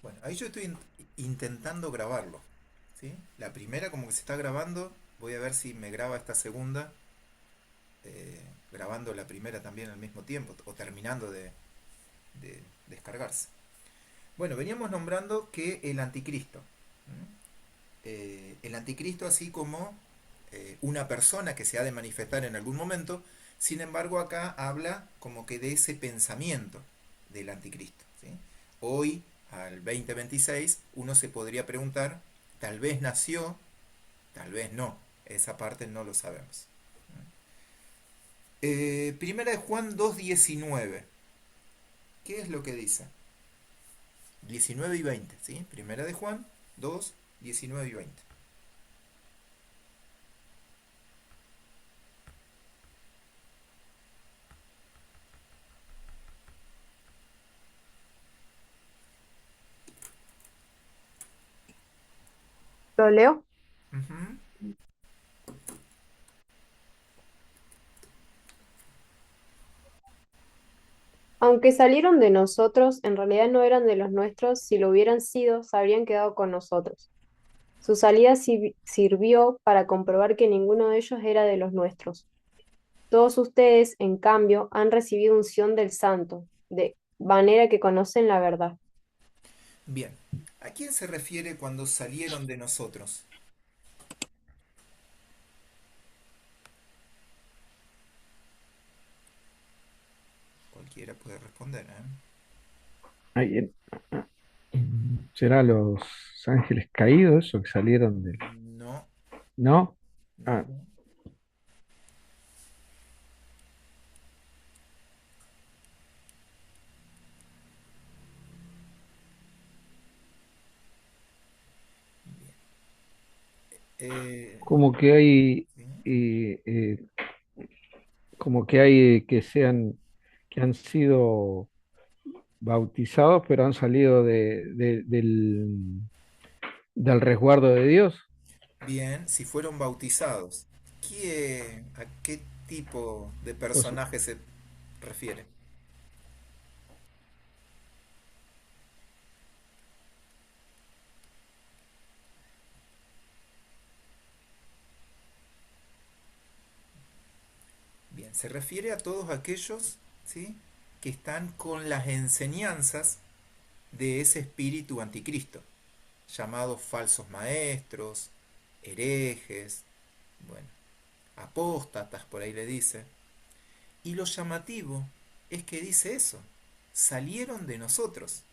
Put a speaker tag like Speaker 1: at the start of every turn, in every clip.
Speaker 1: Bueno, ahí yo estoy intentando grabarlo, ¿sí? La primera como que se está grabando, voy a ver si me graba esta segunda, grabando la primera también al mismo tiempo, o terminando de descargarse. Bueno, veníamos nombrando que el anticristo, el anticristo así como una persona que se ha de manifestar en algún momento, sin embargo acá habla como que de ese pensamiento del anticristo, ¿sí? Hoy, al 2026, uno se podría preguntar, tal vez nació, tal vez no, esa parte no lo sabemos. Primera de Juan 2:19, ¿qué es lo que dice? 19 y 20, ¿sí? Primera de Juan 2, 19 y 20.
Speaker 2: ¿Lo leo?
Speaker 1: Ujú.
Speaker 2: Aunque salieron de nosotros, en realidad no eran de los nuestros. Si lo hubieran sido, se habrían quedado con nosotros. Su salida sirvió para comprobar que ninguno de ellos era de los nuestros. Todos ustedes, en cambio, han recibido unción del Santo, de manera que conocen la verdad.
Speaker 1: Bien, ¿a quién se refiere cuando salieron de nosotros? Cualquiera puede responder, ¿eh?
Speaker 3: Ay, ¿será los ángeles caídos o que salieron del...
Speaker 1: No,
Speaker 3: ¿No? Ah,
Speaker 1: no. Eh,
Speaker 3: como que hay,
Speaker 1: ¿sí?
Speaker 3: eh, eh, como que hay que sean, que han sido bautizados, pero han salido del resguardo de Dios.
Speaker 1: Bien, si fueron bautizados, ¿a qué tipo de
Speaker 3: O sea,
Speaker 1: personaje se refiere? Bien, se refiere a todos aquellos, ¿sí?, que están con las enseñanzas de ese espíritu anticristo, llamados falsos maestros, herejes, bueno, apóstatas, por ahí le dice. Y lo llamativo es que dice eso, salieron de nosotros.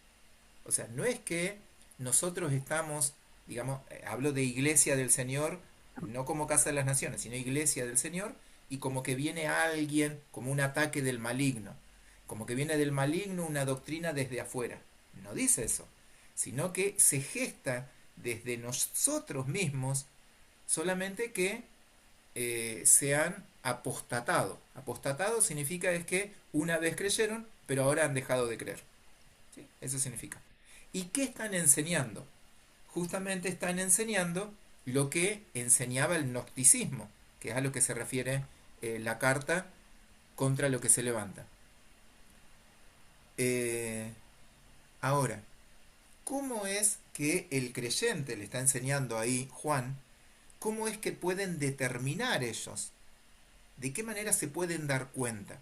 Speaker 1: O sea, no es que nosotros estamos, digamos, hablo de iglesia del Señor, no como casa de las naciones, sino iglesia del Señor, y como que viene alguien, como un ataque del maligno, como que viene del maligno una doctrina desde afuera. No dice eso, sino que se gesta desde nosotros mismos, solamente que se han apostatado. Apostatado significa es que una vez creyeron, pero ahora han dejado de creer. ¿Sí? Eso significa. ¿Y qué están enseñando? Justamente están enseñando lo que enseñaba el gnosticismo, que es a lo que se refiere la carta contra lo que se levanta. Eh, Ahora, ¿cómo es que el creyente, le está enseñando ahí Juan, cómo es que pueden determinar ellos? ¿De qué manera se pueden dar cuenta?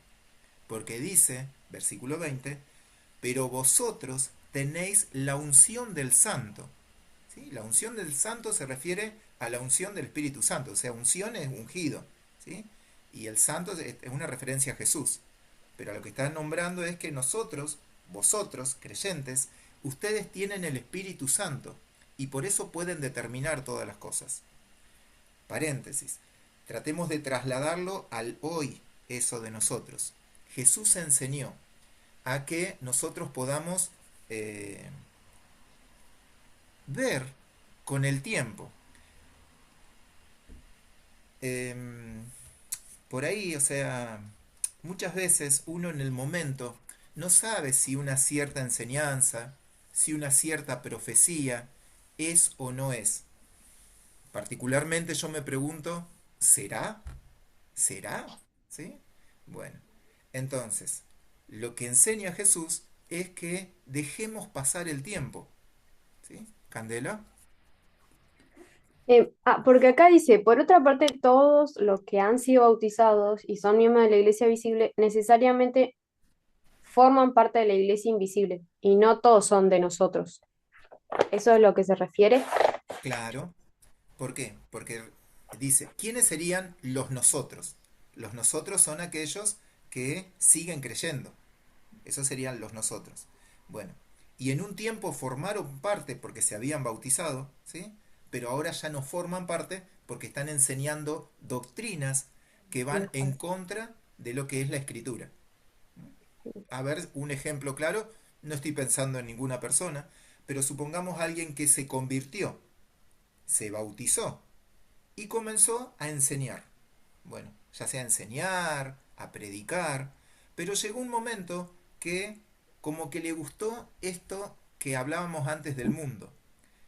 Speaker 1: Porque dice, versículo 20, pero vosotros tenéis la unción del santo. ¿Sí? La unción del santo se refiere a la unción del Espíritu Santo, o sea, unción es ungido, ¿sí? Y el santo es una referencia a Jesús. Pero lo que está nombrando es que nosotros, vosotros, creyentes, ustedes tienen el Espíritu Santo y por eso pueden determinar todas las cosas. Paréntesis. Tratemos de trasladarlo al hoy, eso de nosotros. Jesús enseñó a que nosotros podamos eh, ver con el tiempo. Eh, por ahí, o sea, muchas veces uno en el momento no sabe si una cierta enseñanza, si una cierta profecía es o no es. Particularmente yo me pregunto, ¿será? ¿Será? ¿Sí? Bueno, entonces, lo que enseña Jesús es que dejemos pasar el tiempo. ¿Sí? Candela.
Speaker 2: Porque acá dice, por otra parte, todos los que han sido bautizados y son miembros de la iglesia visible necesariamente forman parte de la iglesia invisible y no todos son de nosotros. ¿Eso es lo que se refiere?
Speaker 1: Claro. ¿Por qué? Porque dice, ¿quiénes serían los nosotros? Los nosotros son aquellos que siguen creyendo. Esos serían los nosotros. Bueno, y en un tiempo formaron parte porque se habían bautizado, ¿sí? Pero ahora ya no forman parte porque están enseñando doctrinas que van en contra de lo que es la escritura. A ver, un ejemplo claro, no estoy pensando en ninguna persona, pero supongamos a alguien que se convirtió, se bautizó y comenzó a enseñar. Bueno, ya sea a enseñar, a predicar, pero llegó un momento que como que le gustó esto que hablábamos antes del mundo,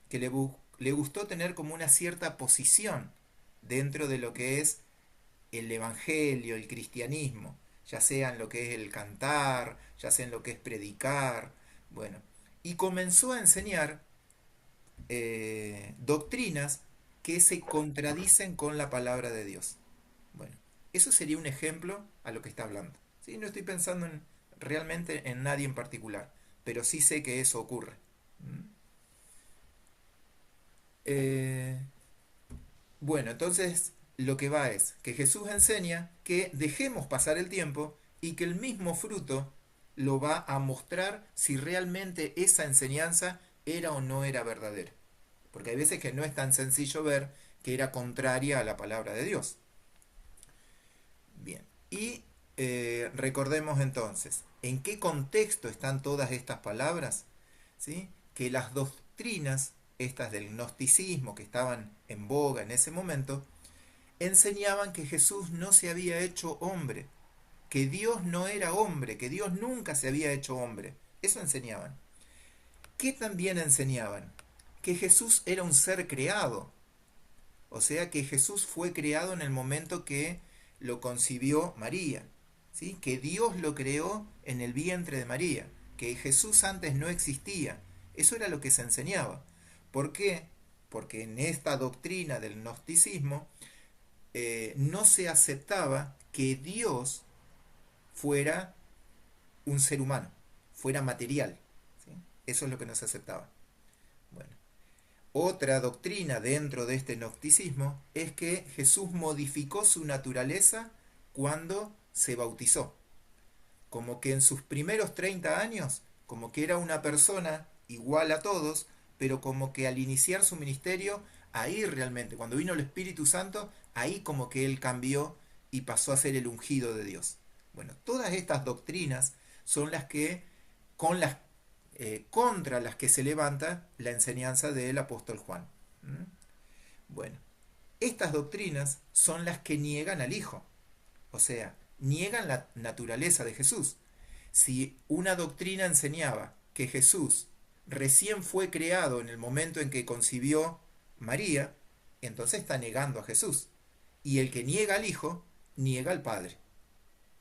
Speaker 1: que le gustó tener como una cierta posición dentro de lo que es el evangelio, el cristianismo, ya sea en lo que es el cantar, ya sea en lo que es predicar, bueno, y comenzó a enseñar doctrinas que se contradicen con la palabra de Dios. Bueno, eso sería un ejemplo a lo que está hablando. ¿Sí? No estoy pensando realmente en nadie en particular, pero sí sé que eso ocurre. ¿Mm? Eh, bueno, entonces lo que va es que Jesús enseña que dejemos pasar el tiempo y que el mismo fruto lo va a mostrar si realmente esa enseñanza era o no era verdadera. Porque hay veces que no es tan sencillo ver que era contraria a la palabra de Dios. Bien, y recordemos entonces, ¿en qué contexto están todas estas palabras? ¿Sí? Que las doctrinas, estas del gnosticismo que estaban en boga en ese momento, enseñaban que Jesús no se había hecho hombre, que Dios no era hombre, que Dios nunca se había hecho hombre. Eso enseñaban. ¿Qué también enseñaban? Que Jesús era un ser creado, o sea que Jesús fue creado en el momento que lo concibió María, ¿sí? Que Dios lo creó en el vientre de María, que Jesús antes no existía. Eso era lo que se enseñaba. ¿Por qué? Porque en esta doctrina del gnosticismo no se aceptaba que Dios fuera un ser humano, fuera material. ¿Sí? Eso es lo que no se aceptaba. Bueno, otra doctrina dentro de este gnosticismo es que Jesús modificó su naturaleza cuando se bautizó. Como que en sus primeros 30 años, como que era una persona igual a todos, pero como que al iniciar su ministerio, ahí realmente, cuando vino el Espíritu Santo, ahí como que él cambió y pasó a ser el ungido de Dios. Bueno, todas estas doctrinas son las que, con las contra las que se levanta la enseñanza del apóstol Juan. ¿Mm? Bueno, estas doctrinas son las que niegan al Hijo, o sea, niegan la naturaleza de Jesús. Si una doctrina enseñaba que Jesús recién fue creado en el momento en que concibió María, entonces está negando a Jesús. Y el que niega al Hijo, niega al Padre.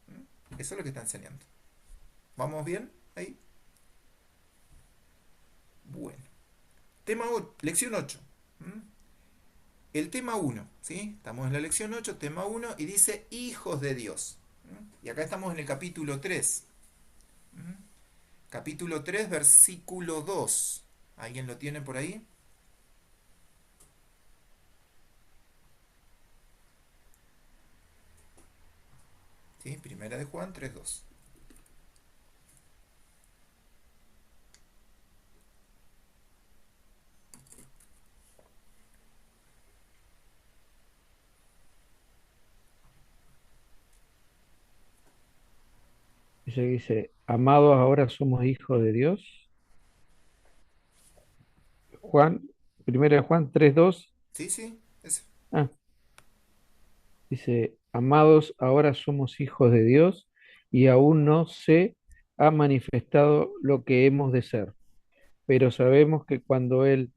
Speaker 1: ¿Mm? Eso es lo que está enseñando. ¿Vamos bien? Ahí. Bueno. Lección 8. ¿Mm? El tema uno, ¿sí? Estamos en la lección 8, tema uno y dice hijos de Dios. ¿Mm? Y acá estamos en el capítulo 3. ¿Mm? Capítulo 3, versículo 2. ¿Alguien lo tiene por ahí? ¿Sí? Primera de Juan 3, 2.
Speaker 3: Dice, amados, ahora somos hijos de Dios. Juan, primera de Juan 3:2.
Speaker 1: Sí, sí, ese.
Speaker 3: Ah, dice, amados, ahora somos hijos de Dios y aún no se ha manifestado lo que hemos de ser, pero sabemos que cuando Él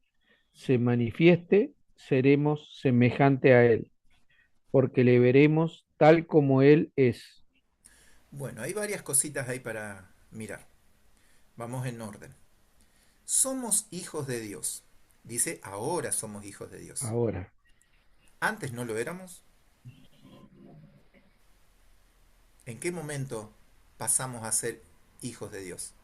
Speaker 3: se manifieste, seremos semejante a Él, porque le veremos tal como Él es.
Speaker 1: Bueno, hay varias cositas ahí para mirar. Vamos en orden. somos hijos de Dios. Dice, ahora somos hijos de Dios.
Speaker 3: ahora.
Speaker 1: Antes no lo éramos. ¿En qué momento pasamos a ser hijos de Dios?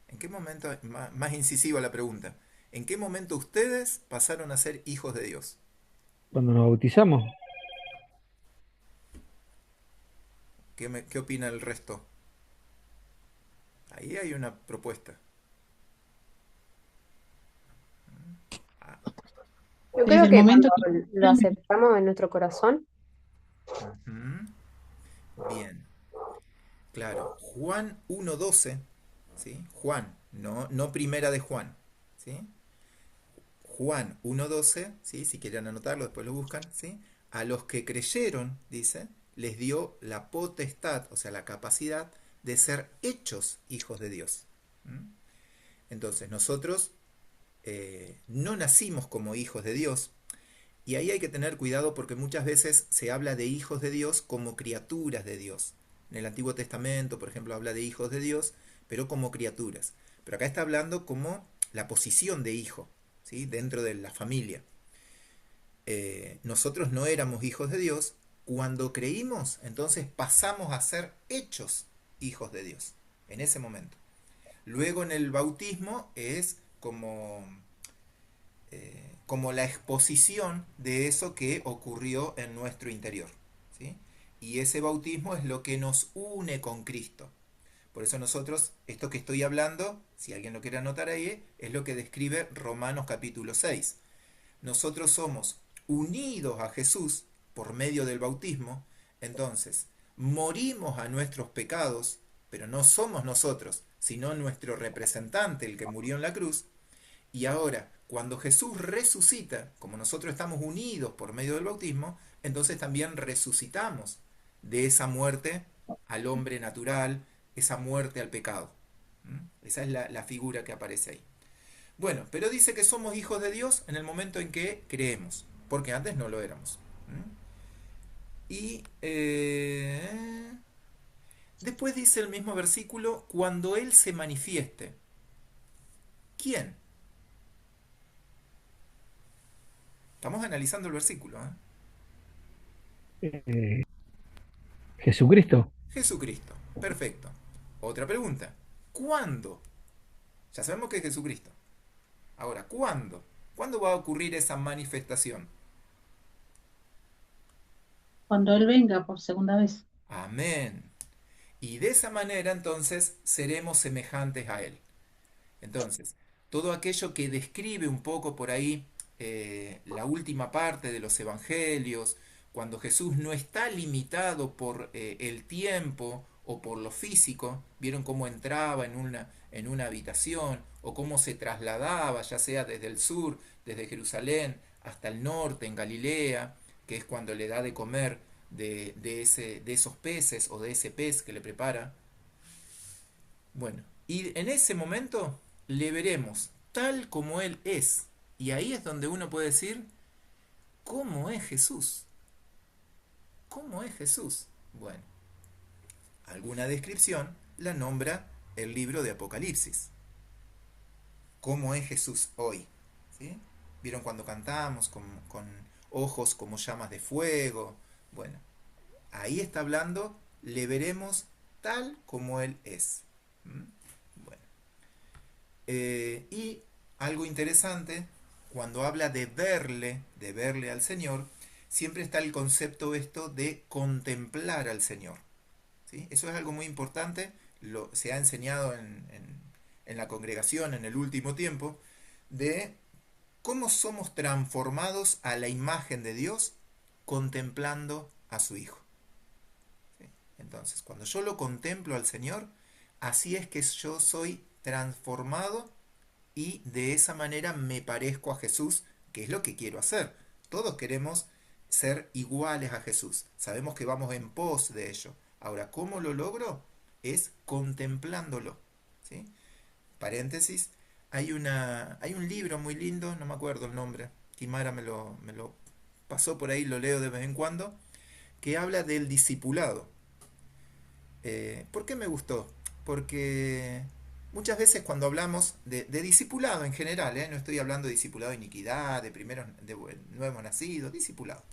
Speaker 1: ¿En qué momento, más incisiva la pregunta, ¿en qué momento ustedes pasaron a ser hijos de Dios?
Speaker 3: Cuando nos bautizamos,
Speaker 1: ¿Qué opina el resto? Ahí hay una propuesta. Ah,
Speaker 2: Yo
Speaker 4: Desde
Speaker 2: creo
Speaker 4: el
Speaker 2: que
Speaker 4: momento
Speaker 2: cuando
Speaker 4: que
Speaker 2: lo aceptamos en nuestro corazón,
Speaker 1: ujú. Bien, claro. Juan 1:12, ¿sí? Juan, no primera de Juan, ¿sí? Juan 1:12, ¿sí? Si quieren anotarlo, después lo buscan, ¿sí? A los que creyeron, dice, les dio la potestad, o sea, la capacidad de ser hechos hijos de Dios. ¿Mm? Entonces, nosotros no nacimos como hijos de Dios, y ahí hay que tener cuidado porque muchas veces se habla de hijos de Dios como criaturas de Dios. En el Antiguo Testamento, por ejemplo, habla de hijos de Dios, pero como criaturas. Pero acá está hablando como la posición de hijo, ¿sí? Dentro de la familia. Nosotros no éramos hijos de Dios. Cuando creímos, entonces pasamos a ser hechos hijos de Dios. En ese momento. Luego en el bautismo es como la exposición de eso que ocurrió en nuestro interior. ¿Sí? Y ese bautismo es lo que nos une con Cristo. Por eso nosotros, esto que estoy hablando, si alguien lo quiere anotar ahí, es lo que describe Romanos capítulo 6. Nosotros somos unidos a Jesús por medio del bautismo, entonces morimos a nuestros pecados, pero no somos nosotros, sino nuestro representante, el que murió en la cruz, y ahora, cuando Jesús resucita, como nosotros estamos unidos por medio del bautismo, entonces también resucitamos de esa muerte al hombre natural, esa muerte al pecado. Esa es la figura que aparece ahí. Bueno, pero dice que somos hijos de Dios en el momento en que creemos, porque antes no lo éramos. Y después dice el mismo versículo, cuando Él se manifieste. ¿Quién? Estamos analizando el versículo.
Speaker 3: eh, Jesucristo,
Speaker 1: Jesucristo. Perfecto. Otra pregunta. ¿Cuándo? Ya sabemos que es Jesucristo. Ahora, ¿cuándo? ¿Cuándo va a ocurrir esa manifestación?
Speaker 4: cuando Él venga por segunda vez.
Speaker 1: Amén. Y de esa manera entonces seremos semejantes a Él. Entonces, todo aquello que describe un poco por ahí la última parte de los evangelios, cuando Jesús no está limitado por el tiempo o por lo físico, vieron cómo entraba en una habitación o cómo se trasladaba, ya sea desde el sur, desde Jerusalén hasta el norte, en Galilea, que es cuando le da de comer de esos peces o de ese pez que le prepara. Bueno, y en ese momento le veremos tal como Él es. Y ahí es donde uno puede decir, ¿cómo es Jesús? ¿Cómo es Jesús? Bueno, alguna descripción la nombra el libro de Apocalipsis. ¿Cómo es Jesús hoy? ¿Sí? ¿Vieron cuando cantamos con ojos como llamas de fuego? Bueno, ahí está hablando, le veremos tal como Él es. ¿Mm? Bueno. Y algo interesante, cuando habla de verle al Señor, siempre está el concepto esto de contemplar al Señor. ¿Sí? Eso es algo muy importante, se ha enseñado en la congregación en el último tiempo, de cómo somos transformados a la imagen de Dios contemplando a su Hijo. ¿Sí? Entonces, cuando yo lo contemplo al Señor, así es que yo soy transformado y de esa manera me parezco a Jesús, que es lo que quiero hacer. Todos queremos ser iguales a Jesús. Sabemos que vamos en pos de ello. Ahora, ¿cómo lo logro? Es contemplándolo. ¿Sí? Paréntesis, hay un libro muy lindo, no me acuerdo el nombre, Timara me lo pasó por ahí, lo leo de vez en cuando, que habla del discipulado. ¿Por qué me gustó? Porque muchas veces cuando hablamos de discipulado en general, no estoy hablando de discipulado de iniquidad, de primeros, de nuevos nacidos, discipulado.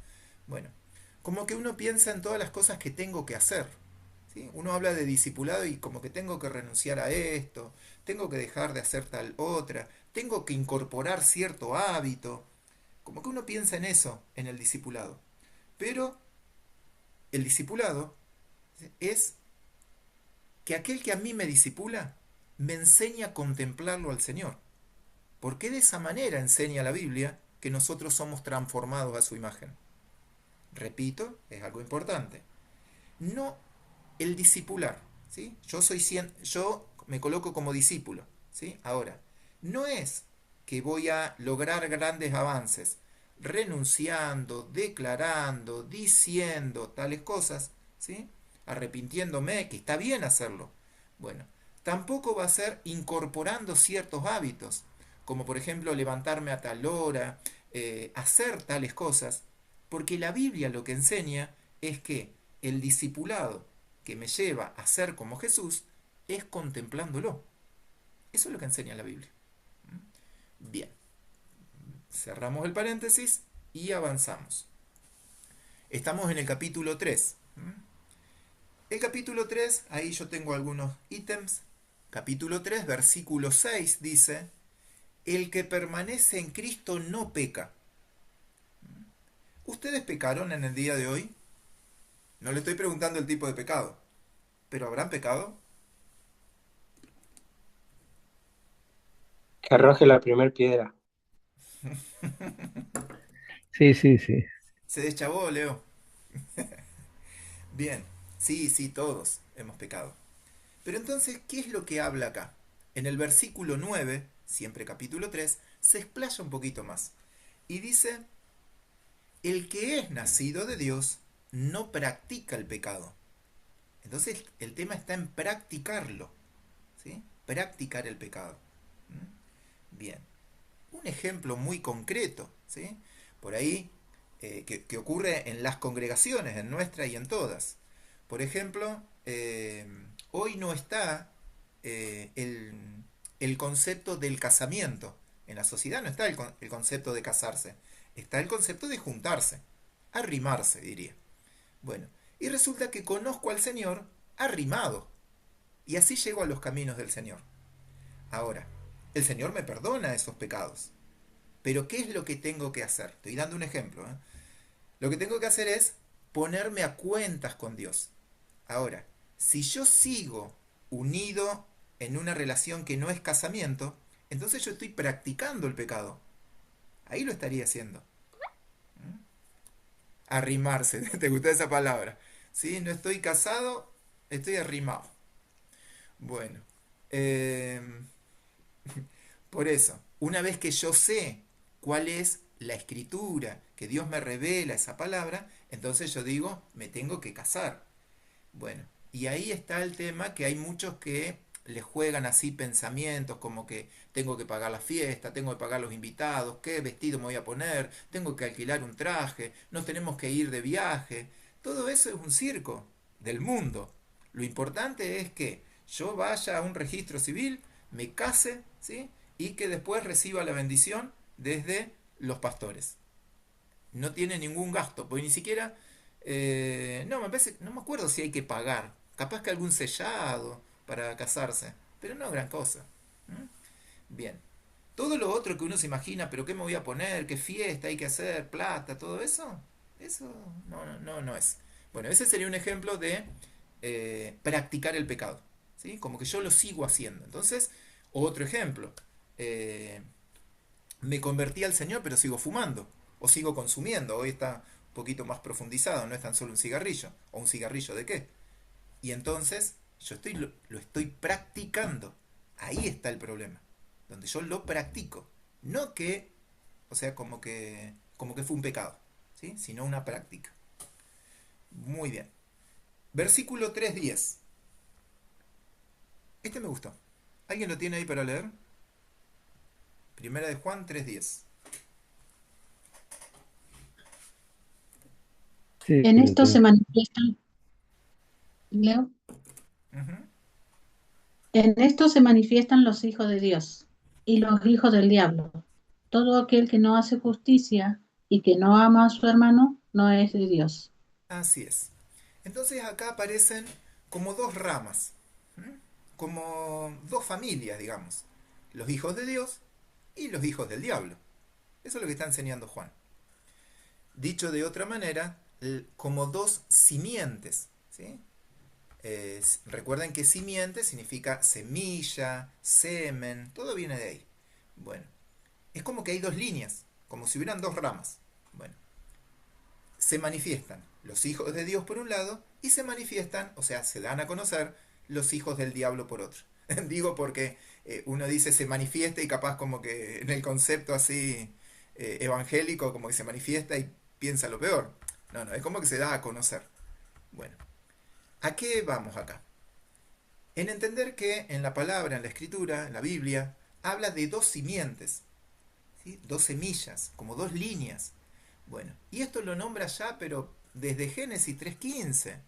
Speaker 1: Bueno, como que uno piensa en todas las cosas que tengo que hacer. ¿Sí? Uno habla de discipulado y como que tengo que renunciar a esto, tengo que dejar de hacer tal otra, tengo que incorporar cierto hábito. Como que uno piensa en eso, en el discipulado. Pero el discipulado es que aquel que a mí me disipula me enseña a contemplarlo al Señor. Porque de esa manera enseña la Biblia que nosotros somos transformados a su imagen. Repito, es algo importante. No el discipular, ¿sí? Yo me coloco como discípulo, ¿sí? Ahora, no es que voy a lograr grandes avances renunciando, declarando, diciendo tales cosas, ¿sí? Arrepintiéndome, que está bien hacerlo. Bueno, tampoco va a ser incorporando ciertos hábitos, como por ejemplo levantarme a tal hora, hacer tales cosas, porque la Biblia lo que enseña es que el discipulado que me lleva a ser como Jesús es contemplándolo. Eso es lo que enseña la Biblia. Bien, cerramos el paréntesis y avanzamos. Estamos en el capítulo 3. El capítulo 3, ahí yo tengo algunos ítems. Capítulo 3, versículo 6 dice, el que permanece en Cristo no peca. ¿Ustedes pecaron en el día de hoy? No le estoy preguntando el tipo de pecado, pero ¿habrán pecado?
Speaker 5: Que arroje la primer piedra.
Speaker 3: Sí, sí, sí.
Speaker 1: ¿Se deschavó, Leo? Bien, sí, sí, todos hemos pecado. Pero entonces, ¿qué es lo que habla acá? En el versículo 9, siempre capítulo 3, se explaya un poquito más. Y dice, el que es nacido de Dios no practica el pecado. Entonces el tema está en practicarlo. ¿Sí? Practicar el pecado. Bien. Un ejemplo muy concreto. ¿Sí? Por ahí, que ocurre en las congregaciones, en nuestra y en todas. Por ejemplo, hoy no está el concepto del casamiento. En la sociedad no está el concepto de casarse. Está el concepto de juntarse. Arrimarse, diría. Bueno, y resulta que conozco al Señor arrimado. Y así llego a los caminos del Señor. Ahora, el Señor me perdona esos pecados. Pero ¿qué es lo que tengo que hacer? Estoy dando un ejemplo. Lo que tengo que hacer es ponerme a cuentas con Dios. Ahora, si yo sigo unido en una relación que no es casamiento, entonces yo estoy practicando el pecado. Ahí lo estaría haciendo. Arrimarse, ¿te gusta esa palabra? ¿Sí? No estoy casado, estoy arrimado. Bueno, eh, por eso, una vez que yo sé cuál es la escritura, que Dios me revela esa palabra, entonces yo digo, me tengo que casar. Bueno, y ahí está el tema que hay muchos que le juegan así pensamientos como que tengo que pagar la fiesta, tengo que pagar los invitados, qué vestido me voy a poner, tengo que alquilar un traje, nos tenemos que ir de viaje. Todo eso es un circo del mundo. Lo importante es que yo vaya a un registro civil, me case, ¿sí? Y que después reciba la bendición desde los pastores. No tiene ningún gasto, porque ni siquiera no, me parece, no me acuerdo si hay que pagar. Capaz que algún sellado para casarse, pero no gran cosa. Bien. Todo lo otro que uno se imagina, pero qué me voy a poner, qué fiesta hay que hacer, plata, todo eso, eso no es. Bueno, ese sería un ejemplo de practicar el pecado. ¿Sí? Como que yo lo sigo haciendo. Entonces, otro ejemplo. eh, Me convertí al Señor, pero sigo fumando. O sigo consumiendo. Hoy está un poquito más profundizado. No es tan solo un cigarrillo. ¿O un cigarrillo de qué? Y entonces lo estoy practicando. Ahí está el problema. Donde yo lo practico. No que, o sea, como que fue un pecado. ¿Sí? Sino una práctica. Muy bien. Versículo 3:10. Este me gustó. ¿Alguien lo tiene ahí para leer? Primera de Juan 3:10.
Speaker 3: Sí,
Speaker 4: En
Speaker 3: lo
Speaker 4: esto se
Speaker 3: tengo.
Speaker 4: manifiesta, Leo,
Speaker 1: Ujú.
Speaker 4: En esto se manifiestan los hijos de Dios y los hijos del diablo. Todo aquel que no hace justicia y que no ama a su hermano no es de Dios.
Speaker 1: Así es. Entonces acá aparecen como dos ramas, ¿m? Como dos familias, digamos. Los hijos de Dios y los hijos del diablo. Eso es lo que está enseñando Juan. Dicho de otra manera, como dos simientes, ¿sí? Recuerden que simiente significa semilla, semen, todo viene de ahí. Bueno, es como que hay dos líneas, como si hubieran dos ramas. Bueno, se manifiestan los hijos de Dios por un lado y se manifiestan, o sea, se dan a conocer los hijos del diablo por otro. Digo porque uno dice se manifiesta y capaz como que en el concepto así evangélico como que se manifiesta y piensa lo peor. No, no, es como que se da a conocer. Bueno, ¿a qué vamos acá? En entender que en la palabra, en la escritura, en la Biblia, habla de dos simientes, ¿sí? Dos semillas, como dos líneas. Bueno, y esto lo nombra ya, pero desde Génesis 3.15.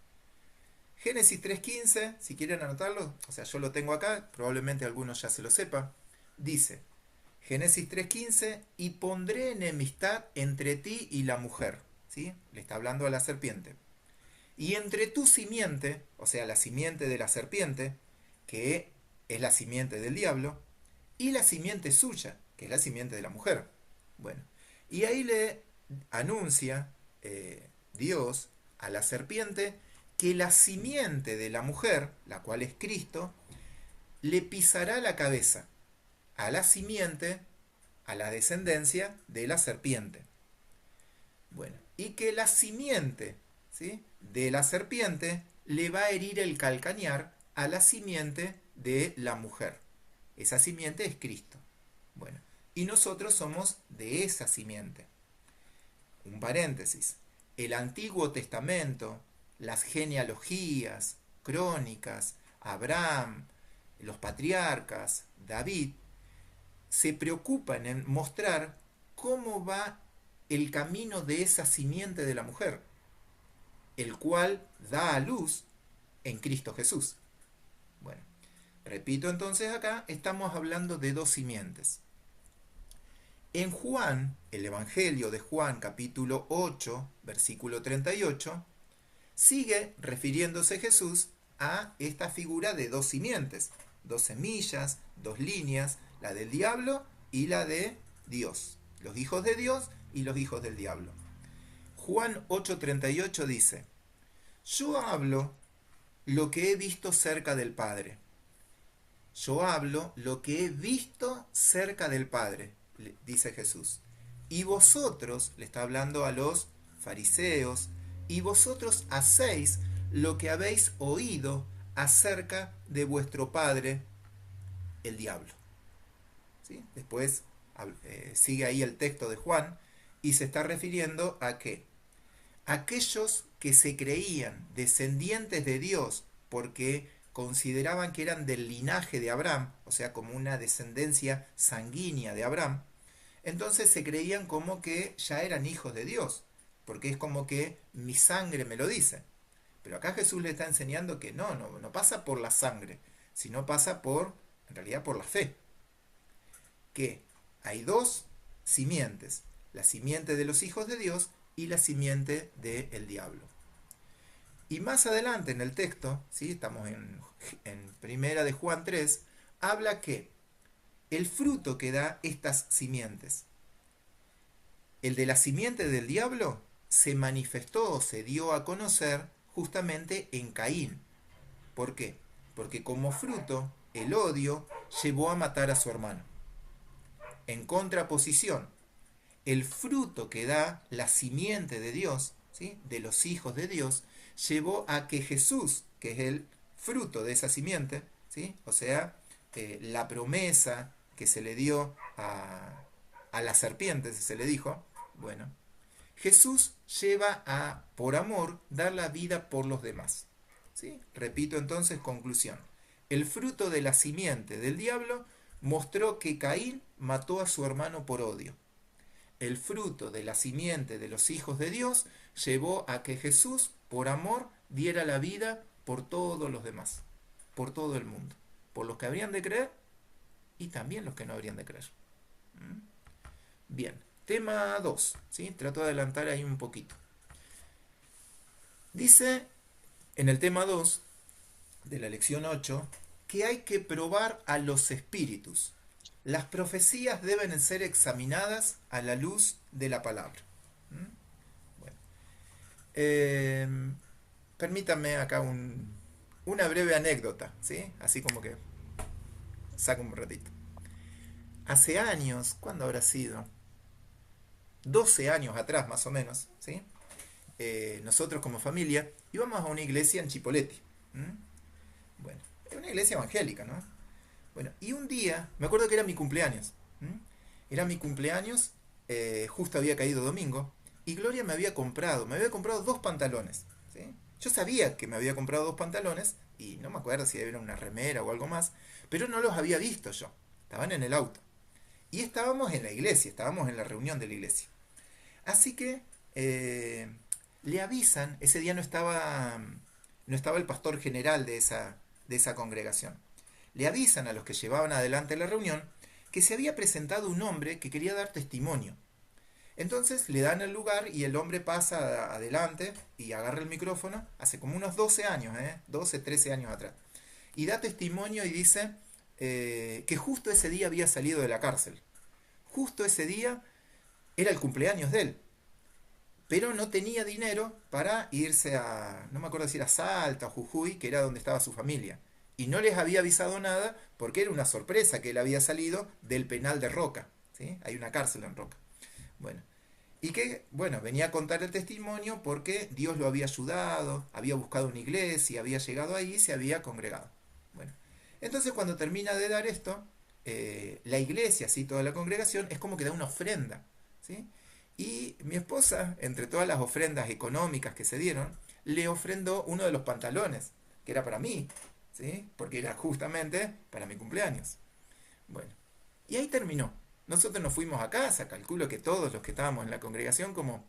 Speaker 1: Génesis 3.15, si quieren anotarlo, o sea, yo lo tengo acá, probablemente algunos ya se lo sepan, dice, Génesis 3.15, y pondré enemistad entre ti y la mujer, ¿sí? Le está hablando a la serpiente. Y entre tu simiente, o sea, la simiente de la serpiente, que es la simiente del diablo, y la simiente suya, que es la simiente de la mujer. Bueno, y ahí le anuncia Dios a la serpiente que la simiente de la mujer, la cual es Cristo, le pisará la cabeza a la simiente, a la descendencia de la serpiente. Bueno, y que la simiente, ¿sí?, de la serpiente le va a herir el calcañar a la simiente de la mujer. Esa simiente es Cristo. Bueno, y nosotros somos de esa simiente. Un paréntesis. El Antiguo Testamento, las genealogías, crónicas, Abraham, los patriarcas, David, se preocupan en mostrar cómo va el camino de esa simiente de la mujer, el cual da a luz en Cristo Jesús. Bueno, repito entonces acá, estamos hablando de dos simientes. En Juan, el Evangelio de Juan capítulo 8, versículo 38, sigue refiriéndose Jesús a esta figura de dos simientes, dos semillas, dos líneas, la del diablo y la de Dios, los hijos de Dios y los hijos del diablo. Juan 8:38 dice, yo hablo lo que he visto cerca del Padre. Yo hablo lo que he visto cerca del Padre, dice Jesús. Y vosotros, le está hablando a los fariseos, y vosotros hacéis lo que habéis oído acerca de vuestro padre, el diablo. ¿Sí? Después sigue ahí el texto de Juan y se está refiriendo a que aquellos que se creían descendientes de Dios porque consideraban que eran del linaje de Abraham, o sea, como una descendencia sanguínea de Abraham, entonces se creían como que ya eran hijos de Dios, porque es como que mi sangre me lo dice. Pero acá Jesús le está enseñando que no pasa por la sangre, sino pasa por, en realidad, por la fe. Que hay dos simientes, la simiente de los hijos de Dios y la simiente del diablo. Y más adelante en el texto, ¿sí?, estamos en Primera de Juan 3, habla que el fruto que da estas simientes, el de la simiente del diablo, se manifestó o se dio a conocer justamente en Caín. ¿Por qué? Porque como fruto, el odio llevó a matar a su hermano. En contraposición, el fruto que da la simiente de Dios, ¿sí?, de los hijos de Dios, llevó a que Jesús, que es el fruto de esa simiente, ¿sí?, o sea, la promesa que se le dio a la serpiente, se le dijo, bueno, Jesús lleva a, por amor, dar la vida por los demás. ¿Sí? Repito entonces, conclusión. El fruto de la simiente del diablo mostró que Caín mató a su hermano por odio. El fruto de la simiente de los hijos de Dios llevó a que Jesús, por amor, diera la vida por todos los demás. por todo el mundo, por los que habrían de creer y también los que no habrían de creer. ¿Mm? Bien, tema 2, ¿sí? Trato de adelantar ahí un poquito. Dice en el tema 2 de la lección 8 que hay que probar a los espíritus. Las profecías deben ser examinadas a la luz de la palabra. ¿Mm? Bueno, permítanme acá una breve anécdota, ¿sí? Así como que saco un ratito. Hace años, ¿cuándo habrá sido? 12 años atrás más o menos, ¿sí? Nosotros como familia íbamos a una iglesia en Chipoleti. Bueno, era una iglesia evangélica, ¿no? Bueno, y un día, me acuerdo que era mi cumpleaños. Era mi cumpleaños, justo había caído domingo, y Gloria me había comprado 2 pantalones, ¿sí? Yo sabía que me había comprado 2 pantalones, y no me acuerdo si era una remera o algo más, pero no los había visto yo. Estaban en el auto. Y estábamos en la iglesia, estábamos en la reunión de la iglesia. Así que le avisan, ese día no estaba el pastor general de esa congregación. Le avisan a los que llevaban adelante la reunión que se había presentado un hombre que quería dar testimonio. Entonces le dan el lugar y el hombre pasa adelante y agarra el micrófono, hace como unos 12 años, 12, 13 años atrás. Y da testimonio y dice que justo ese día había salido de la cárcel. Justo ese día era el cumpleaños de él. Pero no tenía dinero para irse no me acuerdo si era Salta o Jujuy, que era donde estaba su familia. Y no les había avisado nada porque era una sorpresa que él había salido del penal de Roca, ¿sí? Hay una cárcel en Roca. Bueno, y que, bueno, venía a contar el testimonio porque Dios lo había ayudado, había buscado una iglesia, había llegado ahí y se había congregado. Bueno, entonces cuando termina de dar esto, la iglesia, así toda la congregación, es como que da una ofrenda, ¿sí? Y mi esposa, entre todas las ofrendas económicas que se dieron, le ofrendó uno de los pantalones, que era para mí, ¿sí? Porque era justamente para mi cumpleaños. Bueno, y ahí terminó. Nosotros nos fuimos a casa, calculo que todos los que estábamos en la congregación, como,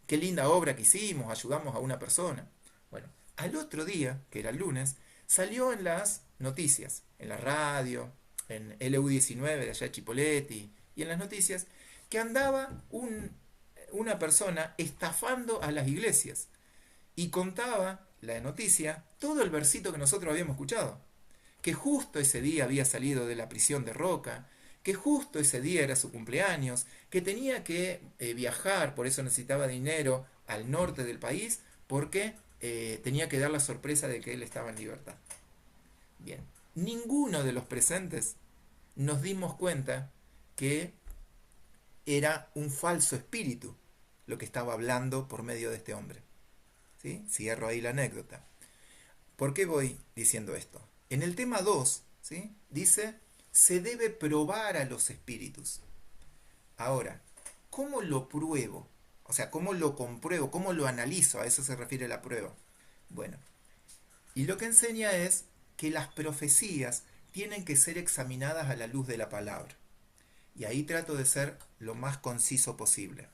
Speaker 1: qué linda obra que hicimos, ayudamos a una persona. Bueno, al otro día, que era el lunes, salió en las noticias, en la radio, en LU19 de allá de Chipoleti, y en las noticias, que andaba una persona estafando a las iglesias. Y contaba la noticia todo el versito que nosotros habíamos escuchado. Que justo ese día había salido de la prisión de Roca, que justo ese día era su cumpleaños, que tenía que viajar, por eso necesitaba dinero, al norte del país, porque tenía que dar la sorpresa de que él estaba en libertad. Bien, ninguno de los presentes nos dimos cuenta que era un falso espíritu lo que estaba hablando por medio de este hombre. ¿Sí? Cierro ahí la anécdota. ¿Por qué voy diciendo esto? En el tema 2, ¿sí? Dice, se debe probar a los espíritus. Ahora, ¿cómo lo pruebo? O sea, ¿cómo lo compruebo? ¿Cómo lo analizo? A eso se refiere la prueba. Bueno, y lo que enseña es que las profecías tienen que ser examinadas a la luz de la palabra. Y ahí trato de ser lo más conciso posible.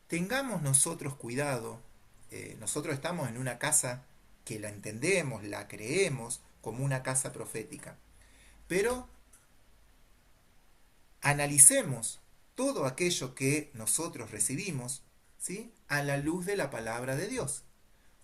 Speaker 1: Tengamos nosotros cuidado. Nosotros estamos en una casa que la entendemos, la creemos como una casa profética. Pero analicemos todo aquello que nosotros recibimos, ¿sí? A la luz de la palabra de Dios,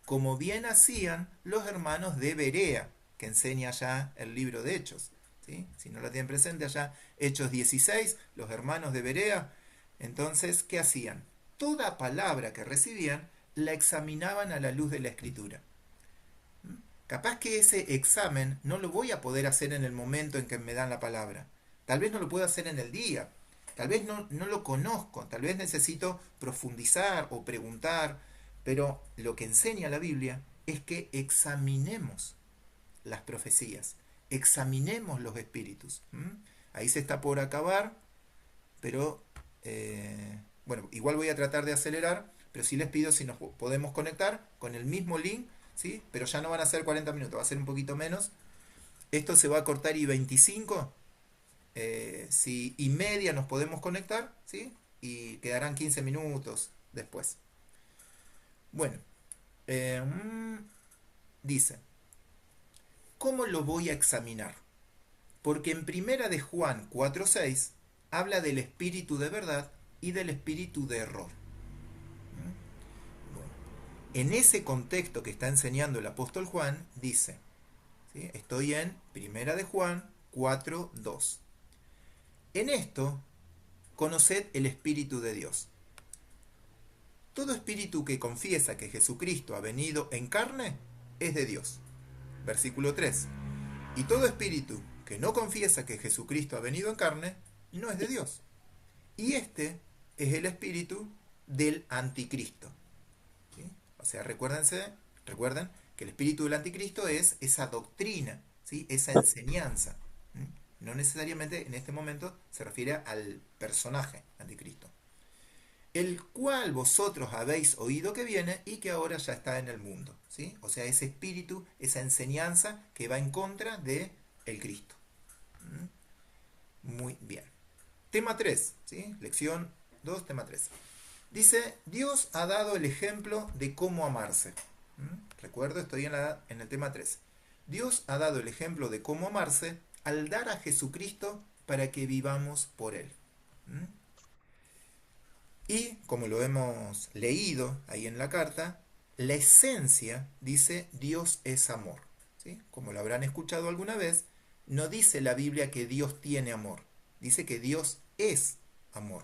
Speaker 1: como bien hacían los hermanos de Berea, que enseña allá el libro de Hechos, ¿sí? Si no lo tienen presente allá, Hechos 16, los hermanos de Berea. Entonces, ¿qué hacían? Toda palabra que recibían la examinaban a la luz de la Escritura. Capaz que ese examen no lo voy a poder hacer en el momento en que me dan la palabra. Tal vez no lo puedo hacer en el día. Tal vez no lo conozco. Tal vez necesito profundizar o preguntar. Pero lo que enseña la Biblia es que examinemos las profecías. Examinemos los espíritus. Ahí se está por acabar. Pero, bueno, igual voy a tratar de acelerar. Pero sí les pido si nos podemos conectar con el mismo link, ¿sí? Pero ya no van a ser 40 minutos, va a ser un poquito menos. Esto se va a cortar y 25. Si y media nos podemos conectar, ¿sí? Y quedarán 15 minutos después. Bueno, dice, ¿cómo lo voy a examinar? Porque en primera de Juan 4:6 habla del espíritu de verdad y del espíritu de error. Bueno, en ese contexto que está enseñando el apóstol Juan, dice, ¿sí? Estoy en primera de Juan 4:2. En esto, conoced el espíritu de Dios. Todo espíritu que confiesa que Jesucristo ha venido en carne es de Dios. Versículo 3. Y todo espíritu que no confiesa que Jesucristo ha venido en carne no es de Dios. Y este es el espíritu del anticristo. ¿Sí? O sea, recuerden que el espíritu del anticristo es esa doctrina, ¿sí? Esa enseñanza. No necesariamente en este momento se refiere al personaje anticristo, el cual vosotros habéis oído que viene y que ahora ya está en el mundo, ¿sí? O sea, ese espíritu, esa enseñanza que va en contra de el Cristo. Muy bien. Tema 3, ¿sí? Lección 2, tema 3. Dice, Dios ha dado el ejemplo de cómo amarse. Recuerdo, estoy en el tema 3. Dios ha dado el ejemplo de cómo amarse al dar a Jesucristo para que vivamos por Él. Y, como lo hemos leído ahí en la carta, la esencia dice Dios es amor. ¿Sí? Como lo habrán escuchado alguna vez, no dice la Biblia que Dios tiene amor. Dice que Dios es amor.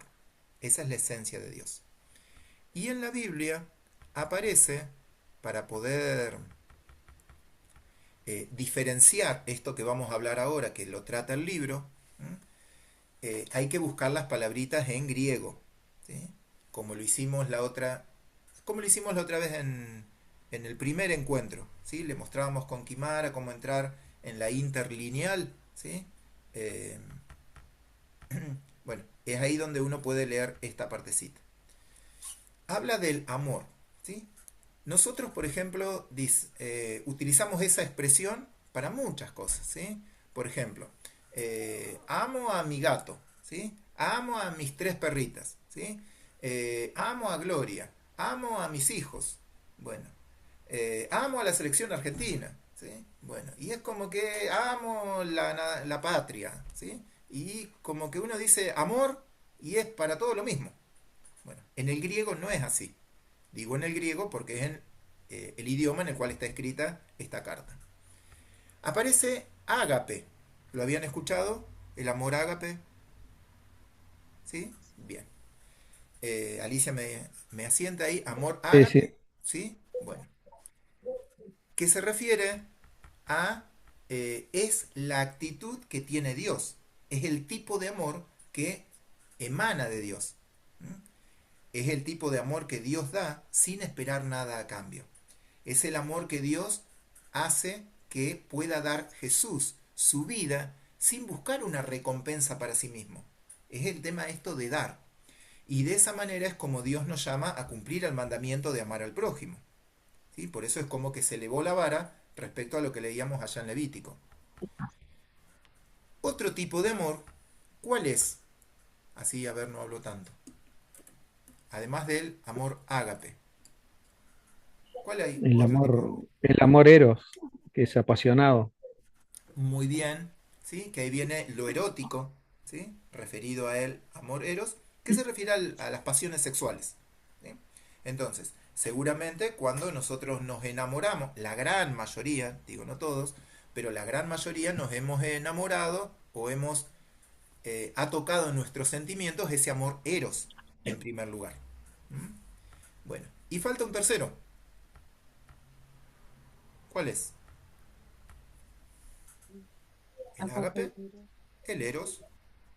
Speaker 1: Esa es la esencia de Dios. Y en la Biblia aparece, para poder diferenciar esto que vamos a hablar ahora, que lo trata el libro, hay que buscar las palabritas en griego, ¿sí? Como lo hicimos la otra vez en el primer encuentro, ¿sí? Le mostrábamos con Kimara cómo entrar en la interlineal, ¿sí? Bueno, es ahí donde uno puede leer esta partecita. Habla del amor, ¿sí? Nosotros, por ejemplo, utilizamos esa expresión para muchas cosas, ¿sí? Por ejemplo, amo a mi gato, ¿sí? Amo a mis 3 perritas, ¿sí? Amo a Gloria, amo a mis hijos, bueno, amo a la selección argentina, ¿sí? Bueno, y es como que amo la patria, ¿sí? Y como que uno dice amor y es para todo lo mismo. Bueno, en el griego no es así. Digo en el griego porque es el idioma en el cual está escrita esta carta. Aparece ágape. ¿Lo habían escuchado? El amor ágape. ¿Sí? Bien. Alicia me asienta ahí. Amor
Speaker 3: Sí, sí.
Speaker 1: ágape. ¿Sí? Bueno. Que se refiere a... es la actitud que tiene Dios. Es el tipo de amor que emana de Dios. Es el tipo de amor que Dios da sin esperar nada a cambio. Es el amor que Dios hace que pueda dar Jesús su vida sin buscar una recompensa para sí mismo. Es el tema esto de dar. Y de esa manera es como Dios nos llama a cumplir el mandamiento de amar al prójimo. ¿Sí? Por eso es como que se elevó la vara respecto a lo que leíamos allá en Levítico. Otro tipo de amor, ¿cuál es? Así, a ver, no hablo tanto. Además del amor ágape. ¿Cuál hay otro tipo?
Speaker 3: El amor eros, que es apasionado.
Speaker 1: Muy bien, ¿sí? Que ahí viene lo erótico, ¿sí? Referido a el amor eros, que se refiere a las pasiones sexuales, ¿sí? Entonces, seguramente cuando nosotros nos enamoramos, la gran mayoría, digo no todos, pero la gran mayoría nos hemos enamorado o ha tocado en nuestros sentimientos ese amor eros en primer lugar. Bueno, y falta un tercero. ¿Cuál es? El ágape, el eros,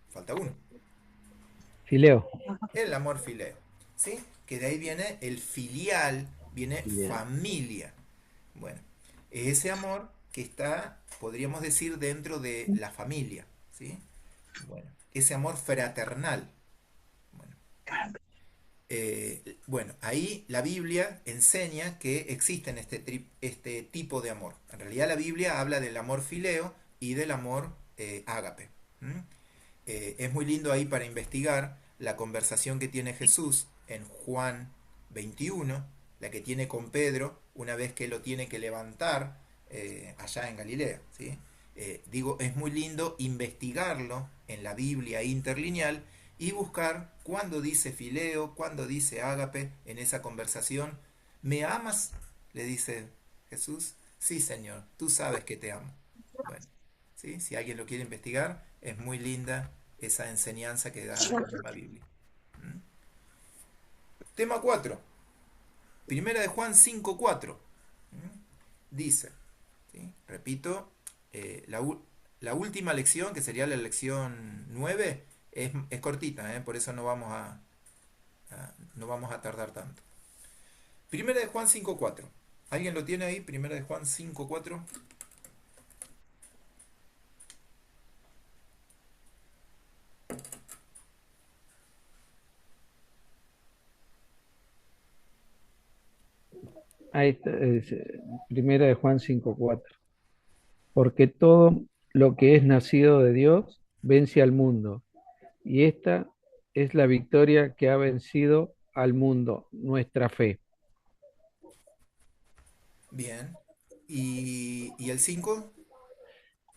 Speaker 1: falta uno.
Speaker 3: Fileo.
Speaker 1: El amor fileo, ¿sí? Que de ahí viene el filial, viene
Speaker 3: Filial.
Speaker 1: familia. Bueno, es ese amor que está, podríamos decir, dentro de la familia, ¿sí? Bueno, ese amor fraternal. Bueno, bueno, ahí la Biblia enseña que existen este tipo de amor. En realidad la Biblia habla del amor fileo y del amor ágape. Es muy lindo ahí para investigar la conversación que tiene Jesús en Juan 21, la que tiene con Pedro, una vez que lo tiene que levantar allá en Galilea, ¿sí? Digo, es muy lindo investigarlo en la Biblia interlineal y buscar cuándo dice Fileo, cuándo dice Ágape en esa conversación. ¿Me amas? Le dice Jesús. Sí, Señor, tú sabes que te amo. Bueno, ¿sí? Si alguien lo quiere investigar, es muy linda esa enseñanza que da la misma Biblia. ¿Mm? Tema 4. Primera de Juan 5:4. Dice, ¿sí? Repito, la última lección, que sería la lección 9, es cortita, por eso no vamos a tardar tanto. Primera de Juan 5:4. ¿Alguien lo tiene ahí? Primera de Juan 5:4.
Speaker 3: Ahí está, primera de Juan 5:4. Porque todo lo que es nacido de Dios vence al mundo, y esta es la victoria que ha vencido al mundo, nuestra fe.
Speaker 1: Bien. ¿Y el 5?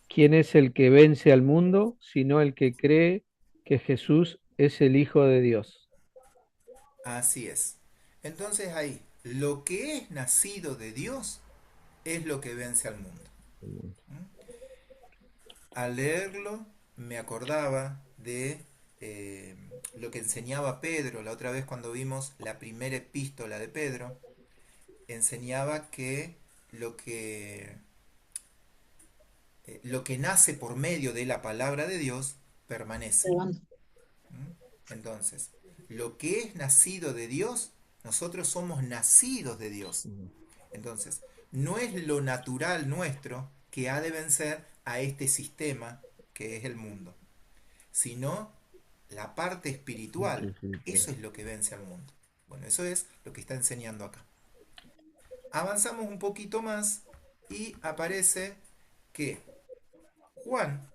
Speaker 3: ¿Quién es el que vence al mundo, sino el que cree que Jesús es el Hijo de Dios?
Speaker 1: Así es. Entonces ahí, lo que es nacido de Dios es lo que vence al mundo. Al leerlo me acordaba de lo que enseñaba Pedro la otra vez cuando vimos la primera epístola de Pedro. Enseñaba que lo que, lo que nace por medio de la palabra de Dios permanece. Entonces, lo que es nacido de Dios, nosotros somos nacidos de Dios. Entonces, no es lo natural nuestro que ha de vencer a este sistema que es el mundo, sino la parte espiritual. Eso es lo que vence al mundo. Bueno, eso es lo que está enseñando acá. Avanzamos un poquito más y aparece que Juan,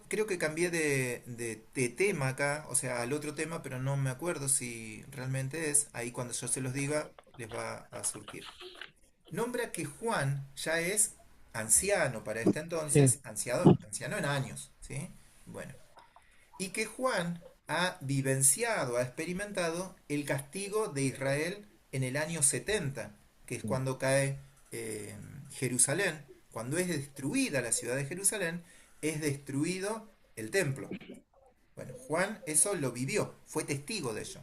Speaker 1: creo que cambié de tema acá, o sea, al otro tema, pero no me acuerdo si realmente es. Ahí cuando yo se los diga, les va a surgir. Nombra que Juan ya es anciano para este
Speaker 3: Sí,
Speaker 1: entonces, anciano en años, ¿sí? Bueno, y que Juan ha vivenciado, ha experimentado el castigo de Israel en el año 70, que es cuando cae eh, Jerusalén, cuando es destruida la ciudad de Jerusalén, es destruido el templo. Bueno, Juan eso lo vivió, fue testigo de ello.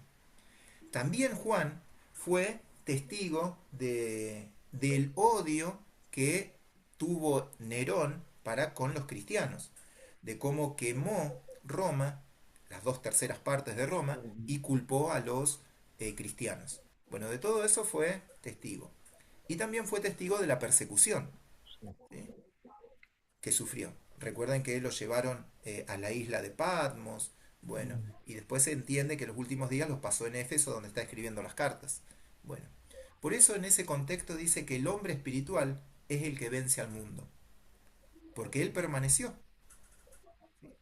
Speaker 1: También Juan fue testigo del odio que tuvo Nerón para con los cristianos, de cómo quemó Roma, las 2/3 partes de Roma, y culpó a los cristianos. Bueno, de todo eso fue testigo. Y también fue testigo de la persecución, ¿sí? Que sufrió. Recuerden que lo llevaron a la isla de Patmos, bueno, y después se entiende que los últimos días los pasó en Éfeso, donde está escribiendo las cartas. Bueno, por eso en ese contexto dice que el hombre espiritual es el que vence al mundo, porque él permaneció,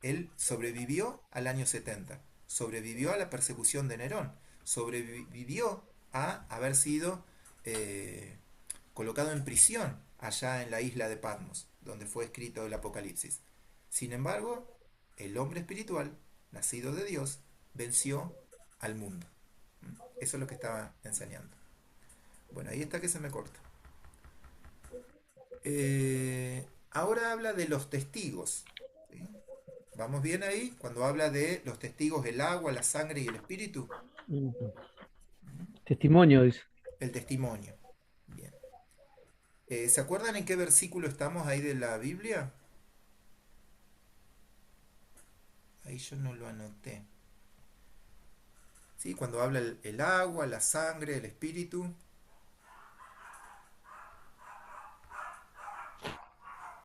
Speaker 1: él sobrevivió al año 70, sobrevivió a la persecución de Nerón, sobrevivió a haber sido eh, colocado en prisión allá en la isla de Patmos, donde fue escrito el Apocalipsis. Sin embargo, el hombre espiritual, nacido de Dios, venció al mundo. Eso es lo que estaba enseñando. Bueno, ahí está que se me corta. Ahora habla de los testigos. ¿Sí? ¿Vamos bien ahí? Cuando habla de los testigos, el agua, la sangre y el espíritu.
Speaker 3: testimonio, dice.
Speaker 1: El testimonio. Bien. ¿Se acuerdan en qué versículo estamos ahí de la Biblia? Ahí yo no lo anoté. ¿Sí? Cuando habla el agua, la sangre, el espíritu.